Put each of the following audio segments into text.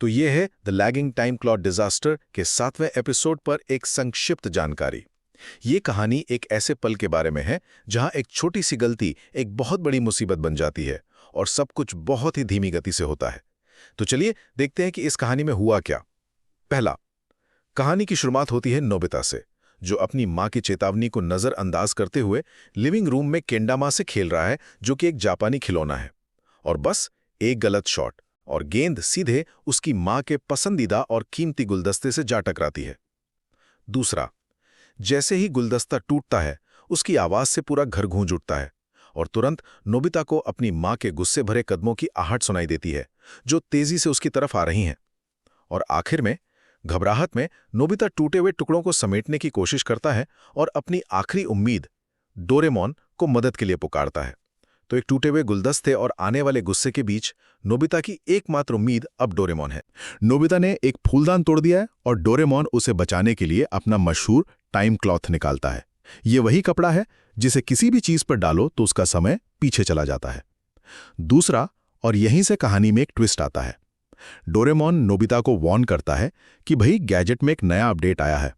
तो ये है the lagging time clock disaster के 7वें एपिसोड पर एक संक्षिप्त जानकारी। ये कहानी एक ऐसे पल के बारे में है जहां एक छोटी सी गलती एक बहुत बड़ी मुसीबत बन जाती है और सब कुछ बहुत ही धीमी गति से होता है। तो चलिए देखते हैं कि इस कहानी में हुआ क्या। पहला, कहानी की शुरुआत होती है नोबिता से, जो अपनी मां की चेतावनी को नजरअंदाज करते हुए लिविंग रूम में केंडामा से खेल रहा है, जो कि एक जापानी खिलौना है। और बस एक गलत शॉट और गेंद सीधे उसकी मां के पसंदीदा और कीमती गुलदस्ते से जा टकराती है। दूसरा, जैसे ही गुलदस्ता टूटता है, उसकी आवाज से पूरा घर गूंज उठता है और तुरंत नोबिता को अपनी मां के गुस्से भरे कदमों की आहट सुनाई देती है, जो तेजी से उसकी तरफ आ रही हैं। और आखिर में, घबराहट में नोबिता टूटे हुए टुकड़ों को समेटने की कोशिश करता है और अपनी आखिरी उम्मीद डोरेमोन को मदद के लिए पुकारता है। तो एक टूटे हुए गुलदस्ते और आने वाले गुस्से के बीच नोबिता की एकमात्र उम्मीद अब डोरेमोन है। नोबिता ने एक फूलदान तोड़ दिया है और डोरेमोन उसे बचाने के लिए अपना मशहूर टाइम क्लॉथ निकालता है। ये वही कपड़ा है जिसे किसी भी चीज पर डालो तो उसका समय पीछे चला जाता है। दूसरा, और यहीं से कहानी में एक ट्विस्ट आता है। डोरेमोन नोबिता को वार्न करता है कि भाई गैजेट में एक नया अपडेट आया है।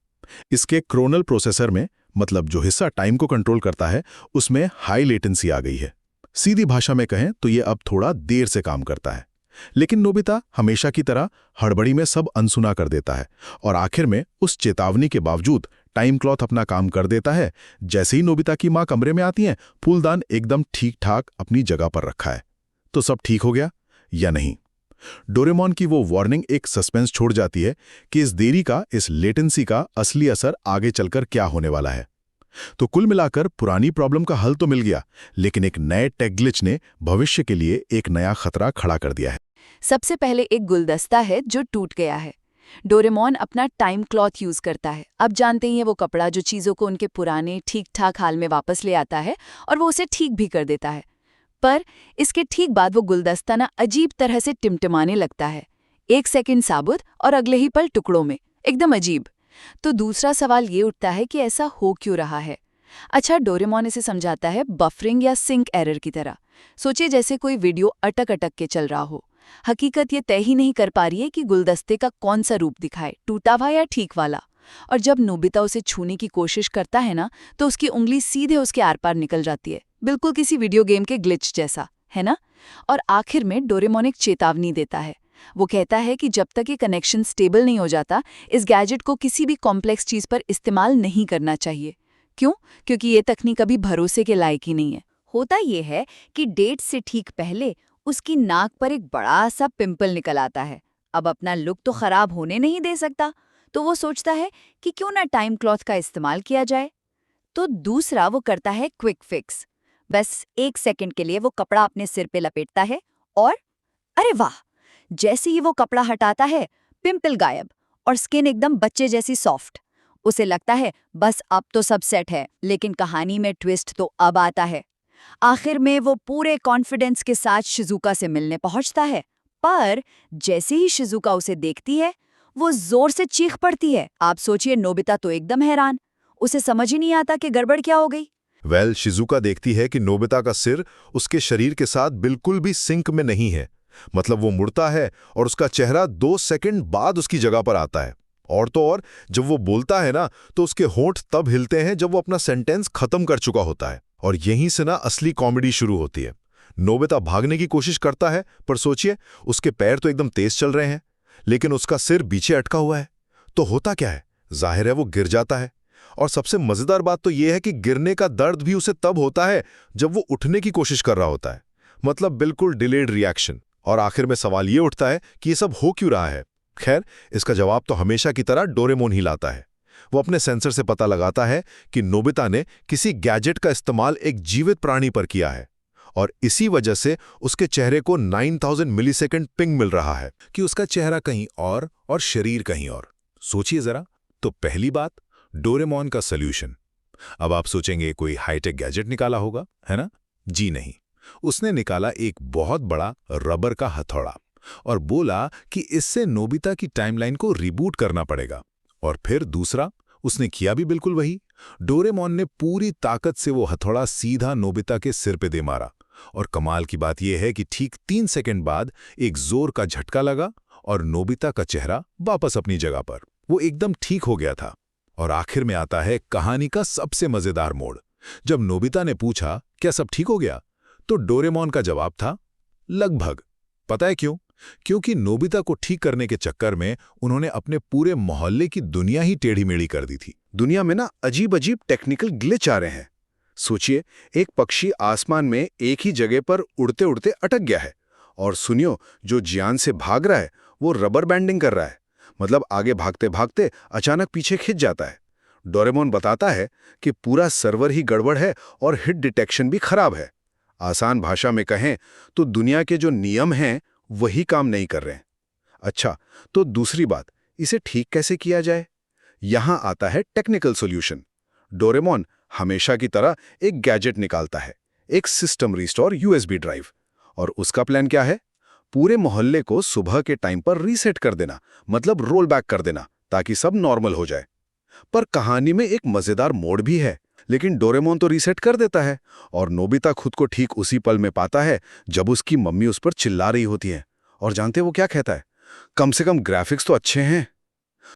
इसके क्रोनल प्रोसेसर में, मतलब जो हिस्सा टाइम को कंट्रोल करता है, उसमें हाई लेटेंसी आ गई है। सीधी भाषा में कहें तो ये अब थोड़ा देर से काम करता है। लेकिन नोबिता हमेशा की तरह हड़बड़ी में सब अनसुना कर देता है और आखिर में उस चेतावनी के बावजूद टाइम क्लॉथ अपना काम कर देता है। जैसे ही नोबिता की मां कमरे में आती हैं, फूलदान एकदम ठीक ठाक अपनी जगह पर रखा है। तो सब ठीक हो गया या नहीं? डोरेमोन की वो वार्निंग एक सस्पेंस छोड़ जाती है कि इस देरी का, इस लेटेंसी का असली असर आगे चलकर क्या होने वाला है। तो कुल मिलाकर पुरानी प्रॉब्लम का हल तो मिल गया, लेकिन एक नए टेक ग्लिच ने भविष्य के लिए एक नया खतरा खड़ा कर दिया है। सबसे पहले एक गुलदस्ता है जो टूट गया है। डोरेमोन अपना टाइम क्लॉथ यूज करता है। अब जानते ही हैं वो कपड़ा जो चीजों को उनके पुराने ठीक ठाक हाल में वापस ले आता है और वो उसे ठीक भी कर देता है। पर इसके ठीक बाद वो गुलदस्ता ना अजीब तरह से टिमटिमाने लगता है। 1 सेकंड साबुत और अगले ही पल टुकड़ों में, एकदम अजीब। तो दूसरा सवाल ये उठता है कि ऐसा हो क्यों रहा है। अच्छा, डोरेमोन इसे समझाता है बफरिंग या सिंक एरर की तरह। सोचिए जैसे कोई वीडियो अटक अटक के चल रहा हो। हकीकत ये तय ही नहीं कर पा रही है कि गुलदस्ते का कौन सा रूप दिखाए, टूटा हुआ या ठीक वाला। और जब नोबिता उसे छूने की कोशिश करता है ना, तो उसकी उंगली सीधे उसके आर पार निकल जाती है, बिल्कुल किसी वीडियो गेम के ग्लिच जैसा, है ना। और आखिर में डोरेमोन एक चेतावनी देता है। वो कहता है कि जब तक ये कनेक्शन स्टेबल नहीं हो जाता, इस गैजेट को किसी भी कॉम्प्लेक्स चीज पर इस्तेमाल नहीं करना चाहिए। क्यों? क्योंकि ये तकनीक अभी भरोसे के लायक ही नहीं है। होता ये है कि डेट से ठीक पहले उसकी नाक पर एक बड़ा सा पिंपल निकल आता है। अब अपना लुक तो खराब होने नहीं दे सकता, तो वो सोचता है कि क्यों ना टाइम क्लॉथ का इस्तेमाल किया जाए। तो दूसरा वो करता है क्विक फिक्स। बस 1 सेकंड के लिए वो कपड़ा अपने सिर पे लपेटता है और अरे वाह, जैसे ही वो कपड़ा हटाता है, पिंपल गायब और स्किन एकदम बच्चे जैसी सॉफ्ट। उसे लगता है बस अब तो सब सेट है, लेकिन कहानी में ट्विस्ट तो अब आता है। आखिर में वो पूरे कॉन्फिडेंस के साथ शिजुका से मिलने पहुंचता है, पर जैसे ही शिजुका उसे देखती है, वो जोर से चीख पड़ती है। आप सोचिए, नोबिता तो एकदम हैरान, उसे समझ ही नहीं आता कि गड़बड़ क्या हो गई। शिजुका देखती है कि नोबिता का सिर उसके शरीर के साथ बिल्कुल भी सिंक में नहीं है। मतलब वो मुड़ता है और उसका चेहरा 2 सेकंड बाद उसकी जगह पर आता है। और तो और, जब वो बोलता है ना, तो उसके होंठ तब हिलते हैं जब वो अपना सेंटेंस खत्म कर चुका होता है। और यहीं से ना असली कॉमेडी शुरू होती है। नोबिता भागने की कोशिश करता है, पर सोचिए, उसके पैर तो एकदम तेज चल रहे हैं, लेकिन उसका सिर पीछे अटका हुआ है। तो होता क्या है? जाहिर है वो गिर जाता है। और सबसे मजेदार बात तो यह है कि गिरने का दर्द भी उसे तब होता है जब वो उठने की कोशिश कर रहा होता है। मतलब बिल्कुल डिलेड रिएक्शन। और आखिर में सवाल ये उठता है कि ये सब हो क्यों रहा है। खैर, इसका जवाब तो हमेशा की तरह डोरेमोन ही लाता है। वो अपने सेंसर से पता लगाता है कि नोबिता ने किसी गैजेट का इस्तेमाल एक जीवित प्राणी पर किया है, और इसी वजह से उसके चेहरे को 9000 मिलीसेकंड पिंग मिल रहा है कि उसका चेहरा कहीं और शरीर कहीं और। सोचिए जरा। तो पहली बात, डोरेमोन का सॉल्यूशन। अब आप सोचेंगे कोई हाईटेक गैजेट निकाला होगा, है ना? जी नहीं, उसने निकाला एक बहुत बड़ा रबर का हथौड़ा और बोला कि इससे नोबिता की टाइमलाइन को रिबूट करना पड़ेगा। और फिर दूसरा, उसने किया भी बिल्कुल वही। डोरेमोन ने पूरी ताकत से वो हथौड़ा सीधा नोबिता के सिर पे दे मारा। और कमाल की बात यह है कि ठीक 3 सेकंड बाद एक जोर का झटका लगा और नोबिता का चेहरा वापस अपनी जगह पर। वो एकदम ठीक हो गया था। और आखिर में आता है कहानी का सबसे मजेदार मोड़। जब नोबिता ने पूछा क्या सब ठीक हो गया, तो डोरेमोन का जवाब था लगभग। पता है क्यों? क्योंकि नोबिता को ठीक करने के चक्कर में उन्होंने अपने पूरे मोहल्ले की दुनिया ही टेढ़ी मेढ़ी कर दी थी। दुनिया में ना अजीब अजीब टेक्निकल ग्लिच आ रहे हैं। सोचिए, एक पक्षी आसमान में एक ही जगह पर उड़ते उड़ते अटक गया है, और सुनियो, जो जियान से भाग रहा है वो रबर बैंडिंग कर रहा है। मतलब आगे भागते भागते अचानक पीछे खिंच जाता है। डोरेमोन बताता है कि पूरा सर्वर ही गड़बड़ है और हिट डिटेक्शन भी खराब है। आसान भाषा में कहें तो दुनिया के जो नियम हैं वही काम नहीं कर रहे हैं। अच्छा, तो दूसरी बात, इसे ठीक कैसे किया जाए? यहां आता है टेक्निकल सॉल्यूशन। डोरेमोन हमेशा की तरह एक गैजेट निकालता है, एक सिस्टम रिस्टोर यूएसबी ड्राइव। और उसका प्लान क्या है? पूरे मोहल्ले को सुबह के टाइम पर रीसेट कर देना, मतलब रोल बैक कर देना, ताकि सब नॉर्मल हो जाए। पर कहानी में एक मजेदार मोड़ भी है। लेकिन डोरेमोन तो रीसेट कर देता है, और नोबिता खुद को ठीक उसी पल में पाता है जब उसकी मम्मी उस पर चिल्ला रही होती है। और जानते वो क्या कहता है? कम से कम ग्राफिक्स तो अच्छे हैं।